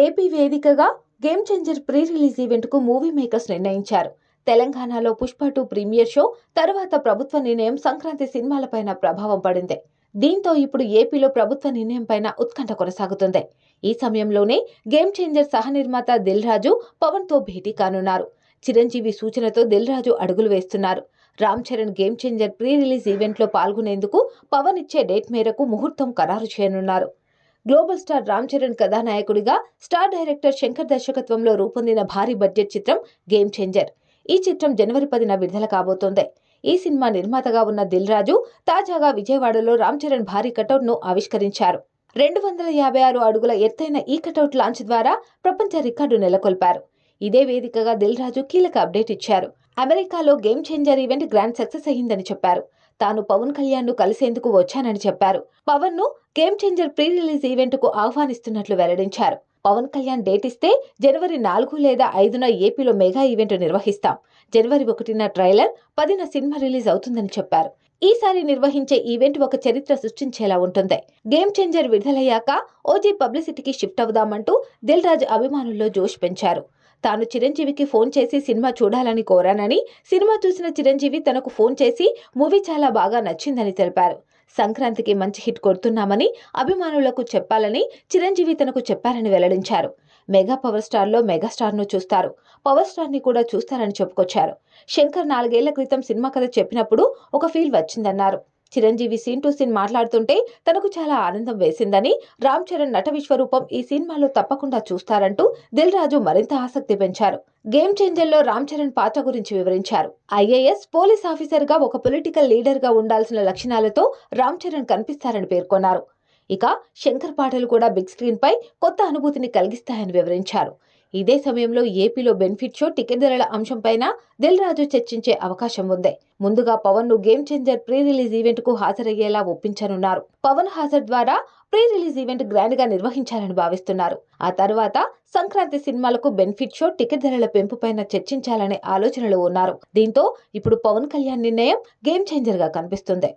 AP వేదికగా game changer pre release event కు movie makers నిర్ణయించారు. తెలంగాణలో పుష్ప 2 ప్రీమియర్ షో తర్వాత ప్రభుత్వ నిర్ణయం సంక్రాంతి సినిమాలపైన ప్రభావం పడింది. దీంతో ఇప్పుడు ఏపీలో ప్రభుత్వ నిర్ణయం పైన ఉత్కంఠ కొనసాగుతుంది. ఈ సమయంలోనే గేమ్ చేంజర్ సహ నిర్మాత దిల్ రాజు పవన్ తో భేటీ కానున్నారు. చిరంజీవి సూచనతో దిల్ రాజు అడుగులు వేస్తున్నారు. Ram Charan game changer pre release event లో పాల్గొనేందుకు పవన్ ఇచ్చే డేట్ మేరకు ముహూర్తం ఖరారు చేయనున్నారు. గ్లోబల్ స్టార్ రామ్ చరణ్ కథానాయకుడిగా స్టార్ డైరెక్టర్ శంకర్ దర్శకత్వంలో రూపొందిన భారీ బడ్జెట్ చిత్రం గేమ్ చేంజర్. ఈ చిత్రం జనవరి 10న విడుదల కాబోతోంది. ఈ సినిమా నిర్మాతగా ఉన్న దిల్ రాజు తాజాగా విజయవాడలో రామ్ చరణ్ భారీ కటౌట్ ను ఆవిష్కరించారు. 256 అడుగుల ఎత్తైన ఈ కటౌట్ లాంచ్ ద్వారా ప్రపంచ రికార్డు నెలకొల్పారు. ఇదే వేదికగా దిల్ రాజు కీలక అప్డేట్ ఇచ్చారు. అమెరికాలో game changer event grand success అయ్యిందని చెప్పారు. తాను పవన్ కళ్యాణ్ ను కలిసేందుకు వచ్చానని చెప్పారు. పవన్ ను game changer pre release event కు ఆహ్వానిస్తున్నట్లు వెల్లడించారు. పవన్ కళ్యాణ్ డేట్ ఇస్తే జనవరి 4 లేదా 5న ఏపీలో మెగా ఈవెంట్ నిర్వహిస్తాం. జనవరి 1న ట్రైలర్, 10న సినిమా రిలీజ్ అవుతుందని చెప్పారు. ఈసారి నిర్వహించే ఈవెంట్ ఒక చరిత్ర సృష్టించేలా ఉంటుంది. గేమ్ చేంజర్ విడుదలయ్యాక ఓజీ పబ్లిసిటీకి షిఫ్ట్ అవుదామంటూ దిల్ రాజు అభిమానుల్లో జోష్ పెంచారు. తాను చిరంజీవికి ఫోన్ చేసి సినిమా చూడాలని కోరానని, సినిమా చూసిన చిరంజీవి తనకు ఫోన్ చేసి మూవీ చాలా బాగా నచ్చిందని తెలిపారు. సంక్రాంతికి మంచి హిట్ కొడుతున్నామని అభిమానులకు చెప్పాలని చిరంజీవి తనకు చెప్పారని వెల్లడించారు. మెగా పవర్ స్టార్ లో మెగాస్టార్ ను చూస్తారు, పవర్ స్టార్ ని కూడా చూస్తారని చెప్పుకొచ్చారు. శంకర్ 4 ఏళ్ల క్రితం సినిమా కథ చెప్పినప్పుడు ఒక ఫీల్ వచ్చిందన్నారు. చిరంజీవి సీన్ టు సీన్ మాట్లాడుతుంటే తనకు చాలా ఆనందం వేసిందని, రామ్ చరణ్ నట విశ్వరూపం ఈ సినిమాలో తప్పకుండా చూస్తారంటూ దిల్ రాజు మరింత ఆసక్తి పెంచారు. గేమ్ చేంజర్ లో రామ్ చరణ్ పాత్ర గురించి వివరించారు. ఐఏఎస్ పోలీస్ ఆఫీసర్ గా ఒక పొలిటికల్ లీడర్ గా ఉండాల్సిన లక్షణాలతో రామ్ చరణ్ కనిపిస్తారని పేర్కొన్నారు. ఇక శంకర్ పాటలు కూడా బిగ్ స్క్రీన్ పై కొత్త అనుభూతిని కలిగిస్తాయని వివరించారు. ఇదే సమయంలో ఏపీలో బెనిఫిట్ షో టికెట్ ధరల అంశంపైన దిల్ రాజు చర్చించే అవకాశం ఉంది. ముందుగా పవన్ ను game changer pre release event కు హాజరయ్యేలా ఒప్పించనున్నారు. పవన్ హాజరు ద్వారా ప్రీ రిలీజ్ ఈవెంట్ గ్రాండ్ గా నిర్వహించాలని భావిస్తున్నారు. ఆ తర్వాత సంక్రాంతి సినిమాలకు బెనిఫిట్ షో టికెట్ ధరల పెంపుపైన చర్చించాలనే ఆలోచనలో ఉన్నారు. దీంతో ఇప్పుడు పవన్ కళ్యాణ్ నిర్ణయం గేమ్ చేంజర్ గా కనిపిస్తుంది.